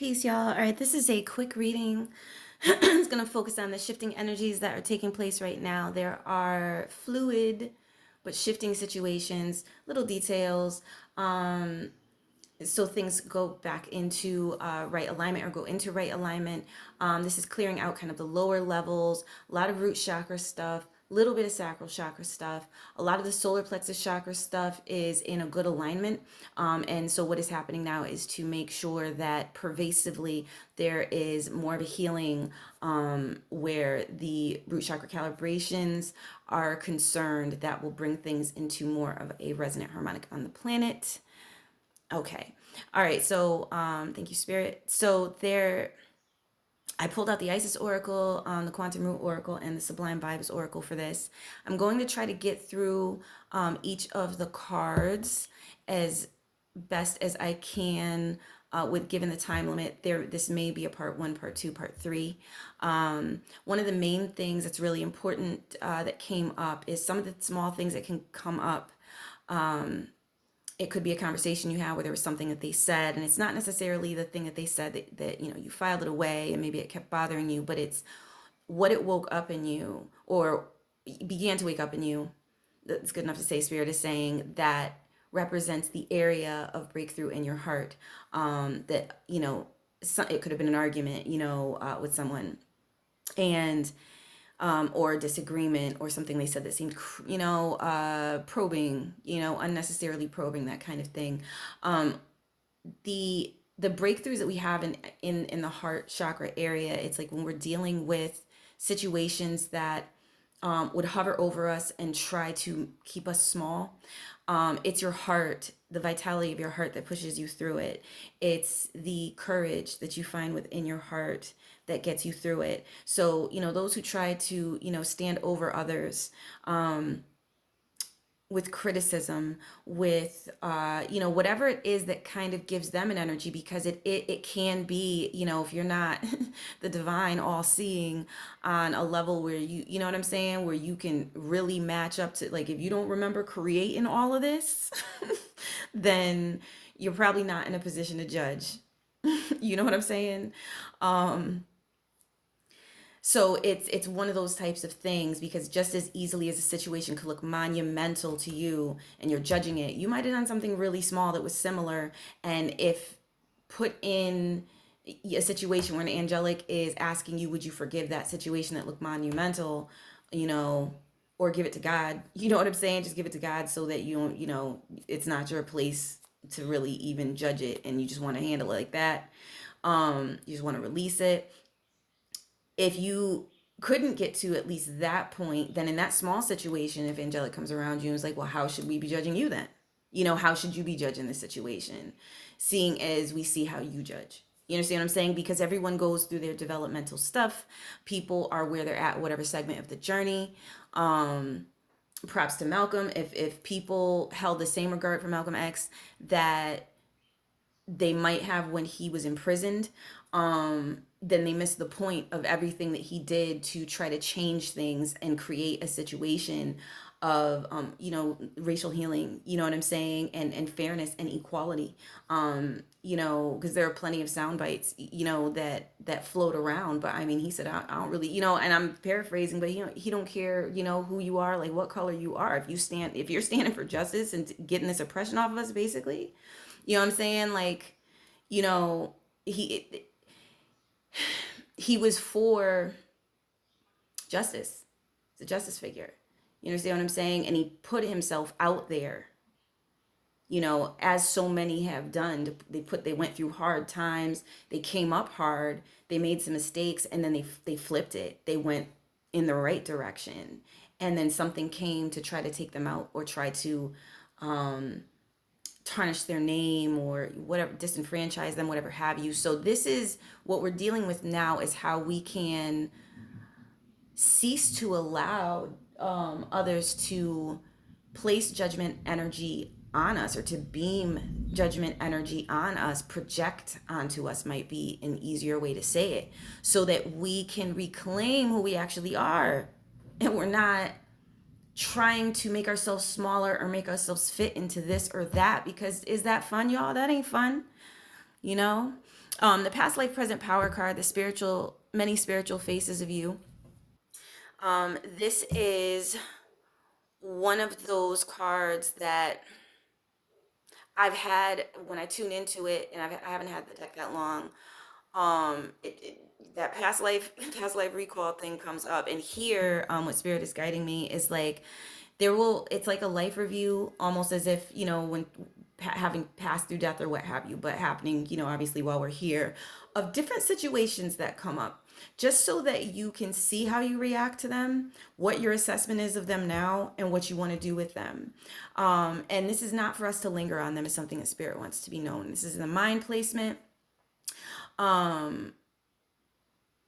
Peace, y'all. All right, this is a quick reading. It's going to focus on the shifting energies that are taking place right now. There are fluid but shifting situations, little details. So things go back into right alignment or go into right alignment. This is clearing out kind of the lower levels, a lot of root chakra stuff, a little bit of sacral chakra stuff. A lot of the solar plexus chakra stuff is in a good alignment. And so what is happening now is to make sure that pervasively there is more of a healing where the root chakra calibrations are concerned, that will bring things into more of a resonant harmonic on the planet. Okay. All right. So, thank you, Spirit. So there, I pulled out the Isis Oracle, the Quantum Root Oracle, and the Sublime Vibes Oracle for this. I'm going to try to get through each of the cards as best as I can with given the time limit. This may be a part one, part two, part three. One of the main things that's really important that came up is some of the small things that can come up. It could be a conversation you had where there was something that they said, and it's not necessarily the thing that they said that you filed it away and maybe it kept bothering you, but it's what it woke up in you or began to wake up in you. That's good enough to say Spirit is saying that represents the area of breakthrough in your heart. That it could have been an argument with someone, and or a disagreement or something they said that seemed, probing, unnecessarily probing, that kind of thing. The breakthroughs that we have in the heart chakra area, it's like when we're dealing with situations that would hover over us and try to keep us small. It's your heart, the vitality of your heart that pushes you through it. It's the courage that you find within your heart that gets you through it. So, those who try to, stand over others, with criticism, with whatever it is that kind of gives them an energy, because it can be, if you're not the divine all seeing on a level where you know what I'm saying, where you can really match up to, like, if you don't remember creating all of this, then you're probably not in a position to judge. You know what I'm saying? So it's one of those types of things, because just as easily as a situation could look monumental to you and you're judging it, you might have done something really small that was similar. And if put in a situation where an angelic is asking you, would you forgive that situation that looked monumental, or give it to God? You know what I'm saying? Just give it to God so that you don't, it's not your place to really even judge it, and you just want to handle it like that. You just want to release it. If you couldn't get to at least that point, then in that small situation, if angelic comes around you and is like, well, how should we be judging you then? How should you be judging this situation? Seeing as we see how you judge. You understand what I'm saying? Because everyone goes through their developmental stuff. People are where they're at, whatever segment of the journey. Props to Malcolm. If people held the same regard for Malcolm X that they might have when he was imprisoned, then they missed the point of everything that he did to try to change things and create a situation of racial healing, you know what I'm saying, and fairness and equality. Because there are plenty of sound bites that float around, but I mean, he said, I don't really, and I'm paraphrasing, but he don't care who you are, like what color you are. If you're standing for justice and getting this oppression off of us, basically, you know what I'm saying, like, he was for justice. He's a justice figure. You understand what I'm saying? And he put himself out there, as so many have done. They went through hard times. They came up hard. They made some mistakes, and then they flipped it. They went in the right direction. And then something came to try to take them out, or try to tarnish their name, or whatever, disenfranchise them, whatever have you. So this is what we're dealing with now, is how we can cease to allow others to place judgment energy on us, or to beam judgment energy on us, project onto us, might be an easier way to say it, so that we can reclaim who we actually are, and we're not trying to make ourselves smaller or make ourselves fit into this or that. Because is that fun, y'all? That ain't fun. you know? The past life present power card, the spiritual, many spiritual faces of you. This is one of those cards that I've had when I tune into it, and I haven't had the deck that long. That past life, past life recall thing comes up, and here, what spirit is guiding me is like it's like a life review, almost as if when having passed through death or what have you, but happening, obviously while we're here, of different situations that come up, just so that you can see how you react to them, what your assessment is of them now, and what you want to do with them. And this is not for us to linger on them. It's something that spirit wants to be known. This is the mind placement. Um,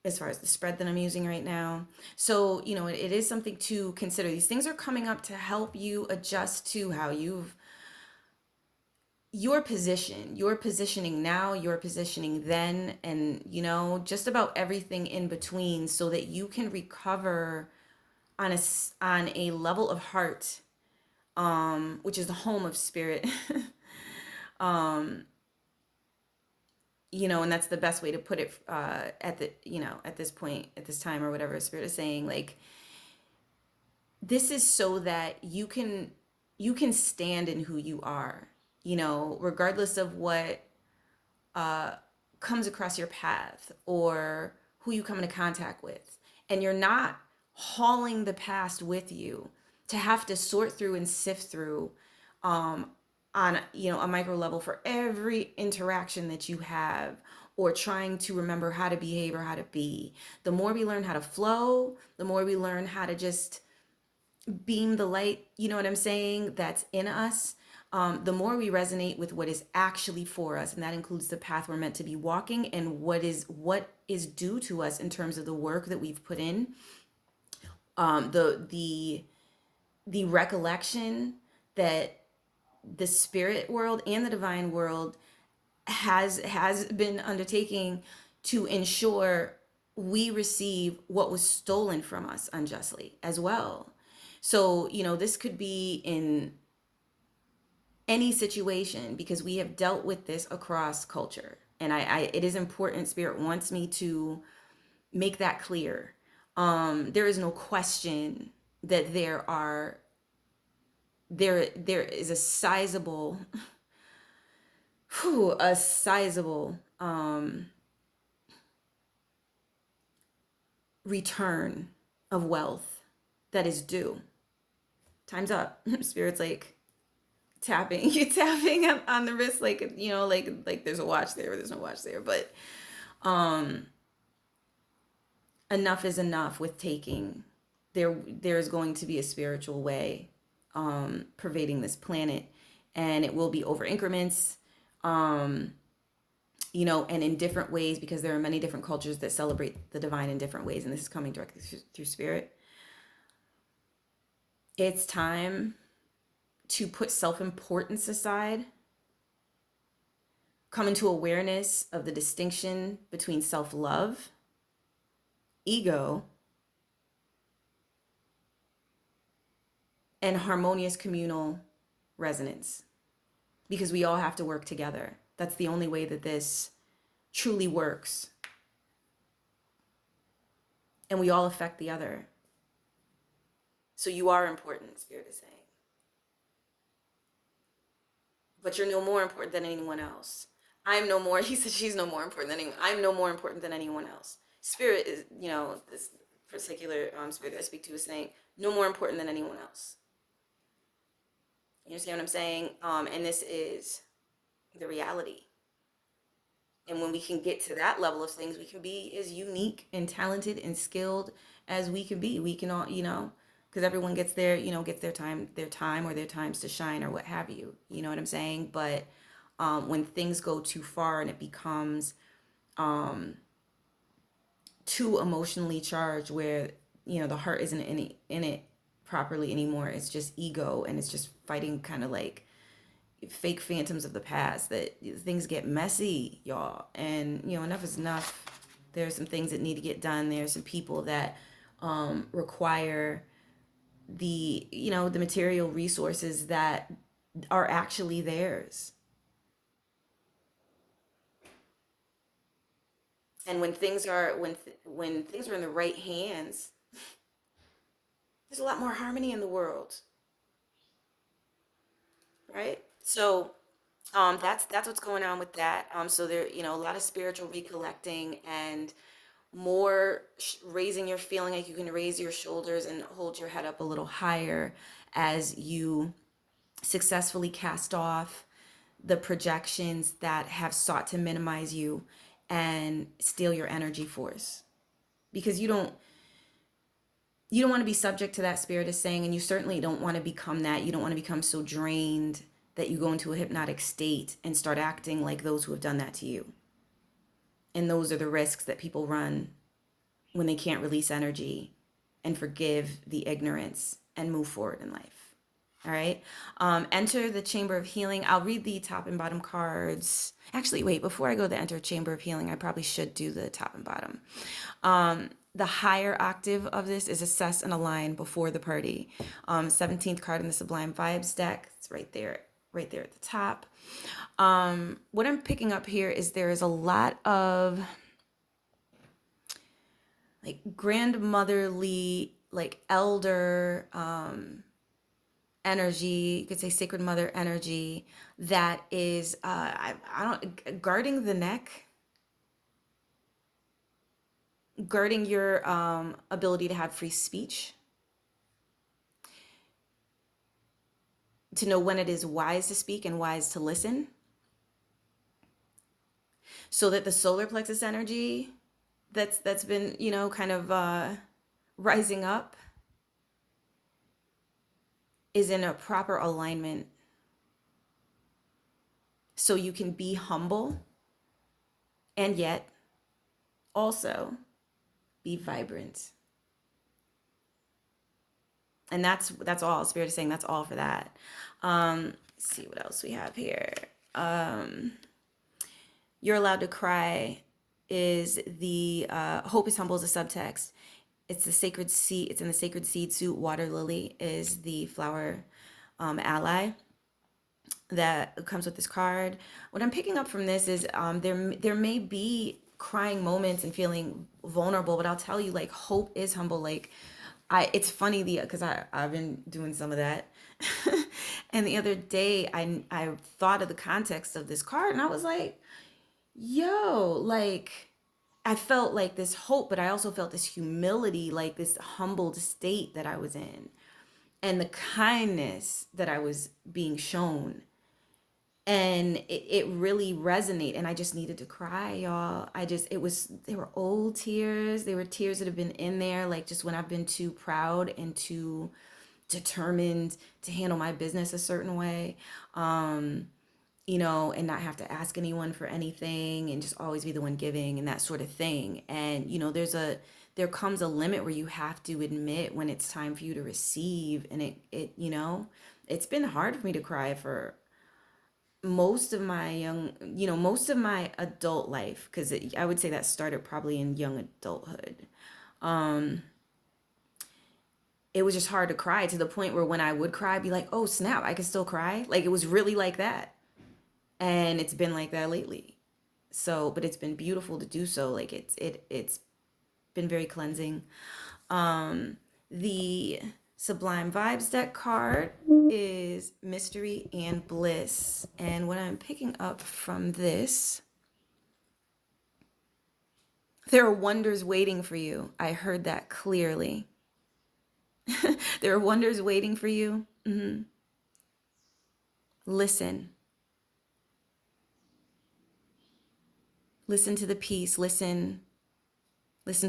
as far as the spread that I'm using right now. So, it is something to consider. These things are coming up to help you adjust to how your position, your positioning now, your positioning then, and, just about everything in between, so that you can recover on a level of heart, which is the home of spirit. um, and that's the best way to put it, at this point, at this time, or whatever spirit is saying. Like, this is so that you can stand in who you are, regardless of what uh, comes across your path or who you come into contact with. And you're not hauling the past with you to have to sort through and sift through, um, on a micro level for every interaction that you have, or trying to remember how to behave or how to be. The more we learn how to flow, the more we learn how to just beam the light, you know what I'm saying, that's in us, the more we resonate with what is actually for us. And that includes the path we're meant to be walking, and what is due to us in terms of the work that we've put in. The recollection that the spirit world and the divine world has been undertaking to ensure we receive what was stolen from us unjustly as well. So, this could be in any situation, because we have dealt with this across culture. And it is important. Spirit wants me to make that clear. There is no question that there is a sizable, a sizable return of wealth that is due. Time's up. Spirit's like tapping, you tapping on the wrist, like, like there's a watch there, or there's no watch there. But enough is enough with taking. There's going to be a spiritual way pervading this planet, and it will be over increments, and in different ways, because there are many different cultures that celebrate the divine in different ways, and this is coming directly through spirit. It's time to put self-importance aside, come into awareness of the distinction between self-love, ego, and harmonious communal resonance, because we all have to work together. That's the only way that this truly works. And we all affect the other. So you are important, Spirit is saying. But you're no more important than anyone else. I'm no more, he said, she's no more important than anyone. I'm no more important than anyone else. Spirit is, this particular spirit that I speak to is saying, no more important than anyone else. You understand what I'm saying? And this is the reality. And when we can get to that level of things, we can be as unique and talented and skilled as we can be. We can all, because everyone gets gets their time or their times to shine, or what have you. You know what I'm saying? But when things go too far and it becomes too emotionally charged, where the heart isn't in it properly anymore, it's just ego, and it's just fighting kind of like fake phantoms of the past, that things get messy, y'all. And enough is enough. There's some things that need to get done. There's some people that require the material resources that are actually theirs. And when things are when things are in the right hands, there's a lot more harmony in the world, right? So that's what's going on with that. So there, a lot of spiritual recollecting and more raising your feeling like you can raise your shoulders and hold your head up a little higher as you successfully cast off the projections that have sought to minimize you and steal your energy force, because you don't want to be subject to that, spirit is saying, and you certainly don't want to become that. You don't want to become so drained that you go into a hypnotic state and start acting like those who have done that to you. And those are the risks that people run when they can't release energy and forgive the ignorance and move forward in life. All right. Enter the Chamber of Healing. I'll read the top and bottom cards. Actually, wait, before I go to enter Chamber of Healing, I probably should do the top and bottom. The higher octave of this is assess and align before the party. 17th card in the Sublime Vibes deck. It's right there at the top. What I'm picking up here is there is a lot of like grandmotherly, like elder energy. You could say sacred mother energy that is I don't guarding the neck, guarding your ability to have free speech, to know when it is wise to speak and wise to listen, so that the solar plexus energy that's been kind of rising up is in a proper alignment, so you can be humble and yet also be vibrant. And that's all. Spirit is saying that's all for that. Let's see what else we have here. You're allowed to cry is the hope is humble is a subtext. It's the sacred seed. It's in the sacred seed suit. Water lily is the flower ally that comes with this card. What I'm picking up from this is there may be crying moments and feeling vulnerable, but I'll tell you, like, hope is humble. Like, it's funny because I've been doing some of that. And the other day I thought of the context of this card and I was like, yo, like, I felt like this hope, but I also felt this humility, like this humbled state that I was in, and the kindness that I was being shown. And it really resonated, and I just needed to cry, y'all. They were old tears. They were tears that have been in there, like just when I've been too proud and too determined to handle my business a certain way. And not have to ask anyone for anything and just always be the one giving and that sort of thing. And, there comes a limit where you have to admit when it's time for you to receive. And it's been hard for me to cry for most of my adult life, because I would say that started probably in young adulthood. It was just hard to cry, to the point where when I would cry, I'd be like, oh snap, I can still cry. Like, it was really like that. And it's been like that lately. So, but it's been beautiful to do so. Like, it's been very cleansing. The Sublime Vibes deck card is Mystery and Bliss. And what I'm picking up from this, there are wonders waiting for you. I heard that clearly. There are wonders waiting for you. Mm-hmm. Listen. Listen to the peace. Listen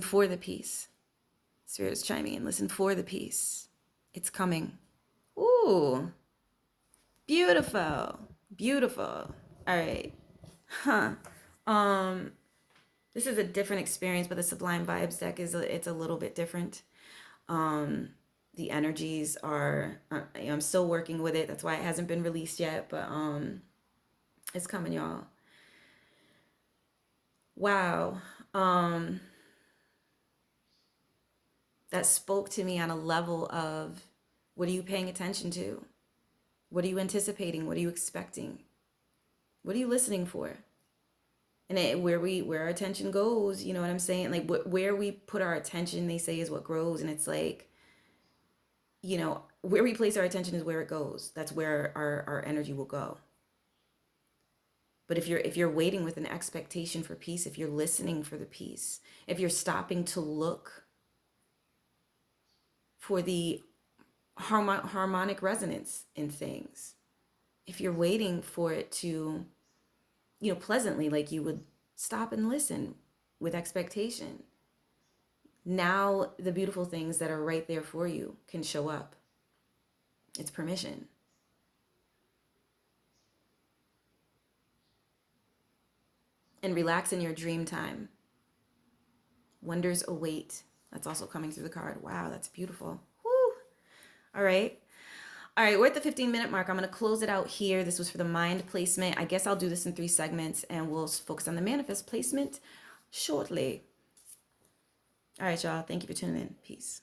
for the peace. Spirit is chiming in. Listen for the peace. It's coming. Ooh. Beautiful. Beautiful. All right. This is a different experience, but the Sublime Vibes deck it's a little bit different. The energies are I'm still working with it. That's why it hasn't been released yet, but it's coming, y'all. Wow. That spoke to me on a level of, what are you paying attention to? What are you anticipating? What are you expecting? What are you listening for? And where our attention goes, you know what I'm saying? Like where we put our attention, they say, is what grows. And it's like, you know, where we place our attention is where it goes. That's where our energy will go. But if you're waiting with an expectation for peace, if you're listening for the peace, if you're stopping to look for the harmonic resonance in things, if you're waiting for it to, you know, pleasantly, like you would stop and listen with expectation, now the beautiful things that are right there for you can show up. It's permission. And relax in your dream time. Wonders await. That's also coming through the card. Wow, that's beautiful. Woo. All right. All right, we're at the 15-minute mark. I'm going to close it out here. This was for the mind placement. I guess I'll do this in 3 segments, and we'll focus on the manifest placement shortly. All right, y'all. Thank you for tuning in. Peace.